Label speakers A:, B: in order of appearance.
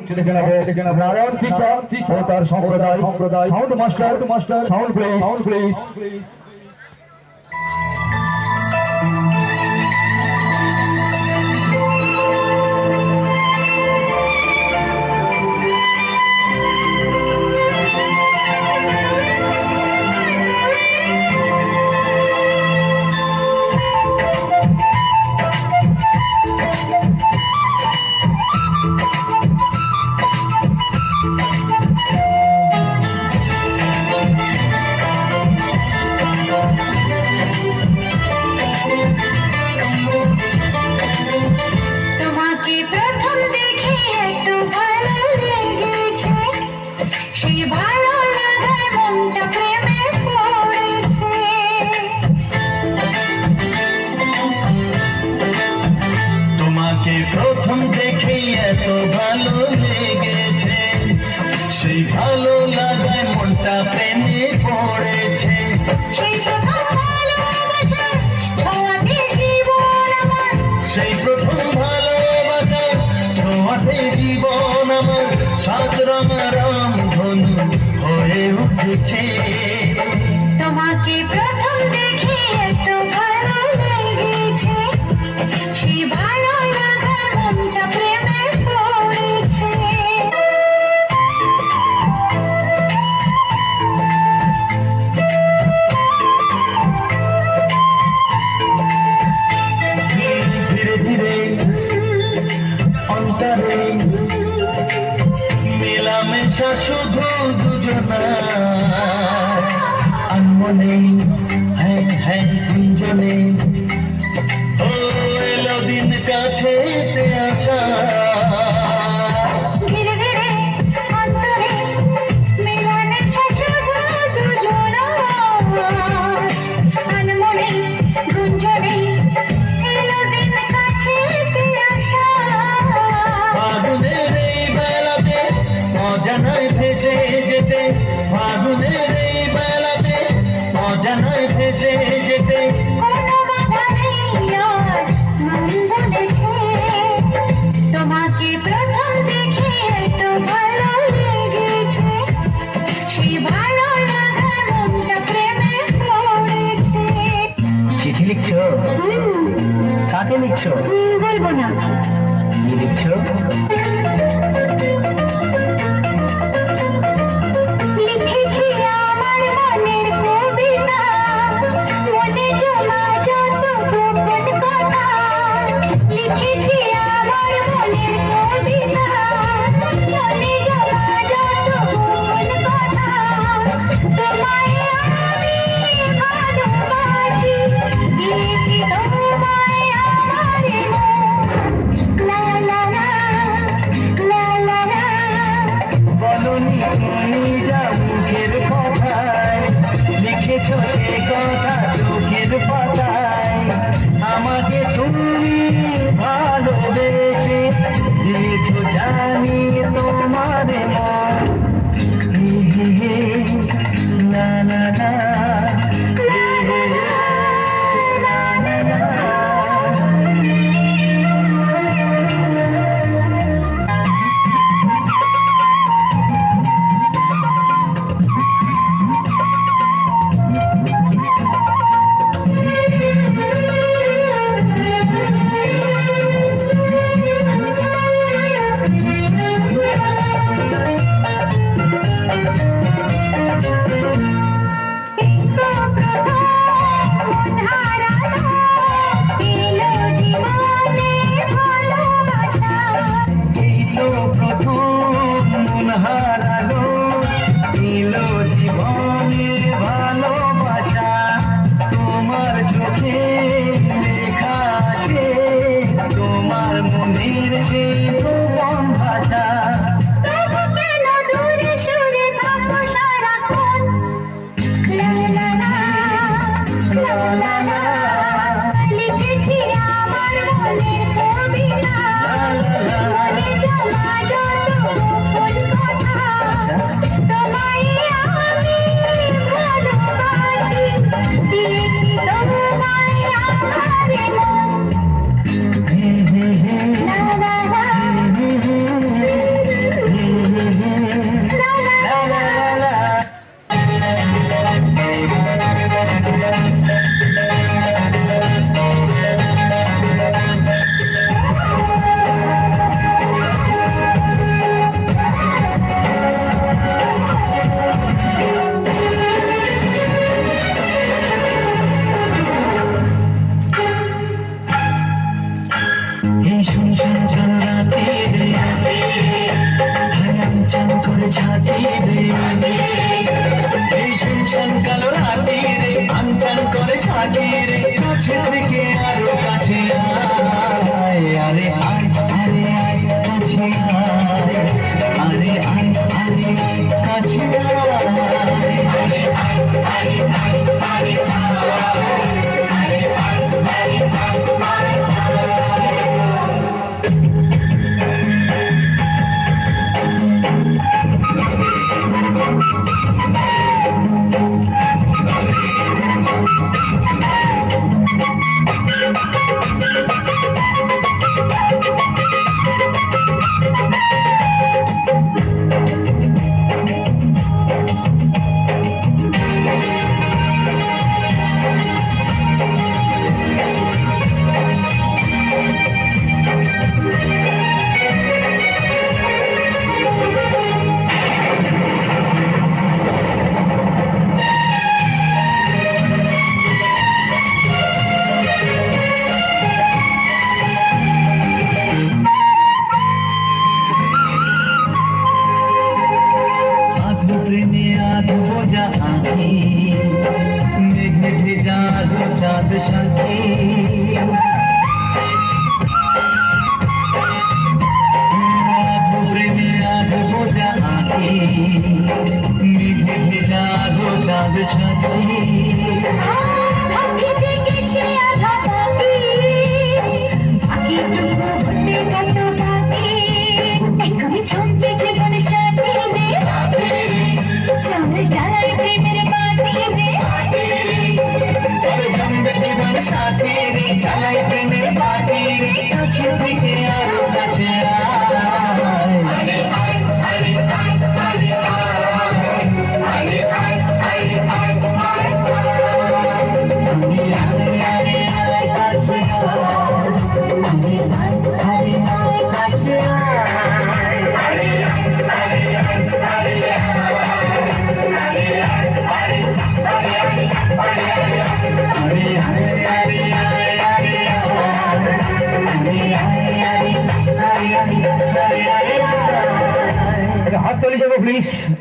A: দেখে নেব নারায়ণ কিশোর ও তার সম্প্রদায় সাউন্ড মাস্টার সাউন্ড প্লিজ।
B: প্রথম দেখেই এত ভালো লেগেছে, সেই ভালো লাগায় মনটা প্রেমে পড়েছে। সেই প্রথম ভালোবাসার ছোঁয়াতে জীবন আমার সাত রাম ধনু হয়ে উঠেছে।
C: তোমাকে প্রথম দেখে এত ভালো লেগেছে, সেই ভালো
B: মেলামেশা শুধু দুজনা আনমনে হ্যাঁ গুঞ্জনে ও এলো দিন কাছে আসা। ফাগুনের এই বেলাতে অজানায় ভেসে যেতে
C: তোমাকে প্রথম দেখে এত ভালো লেগেছে, সেই ভালো লাগা মনটা প্রেমে পড়েছে।
A: চিঠি লিখছো? কাকে লিখছো?
C: বলবো না।
A: কি লিখছো?
B: আমাকে তুমি ভালোবেসে দিয়েছো জানি তোমার না না না
C: লিখেছি আমার মনের ছবি না,
B: সাজি রে এই শুনশান কালো রাতি রে আনচান করে ছাজি রে কাছে থেকে আরো কাছে আয় আরে আয় আরে আয় কাছে আয় আরে আয় আরে আয় কাছে আধো প্রেমে আধো বোঝা আঁকি মেঘে ভেজা আধো চাঁদ সাথী আধো প্রেমে আধো বোঝা আঁকি মেঘে ভেজা আধো চাঁদ সাথী
C: আমি জেগেছি আধা বাকি বাকিটুকু হতে কত বাকি এখনই চলছে জীবন সাথী রে চলে গেলায় প্রেমের বাতি রে
B: তবে জমবে জীবন সাথী রে চালাই প্রেমের বাটি রে কাছে থেকে আরো কাছে
A: হাত তালি যাবো প্লিজ।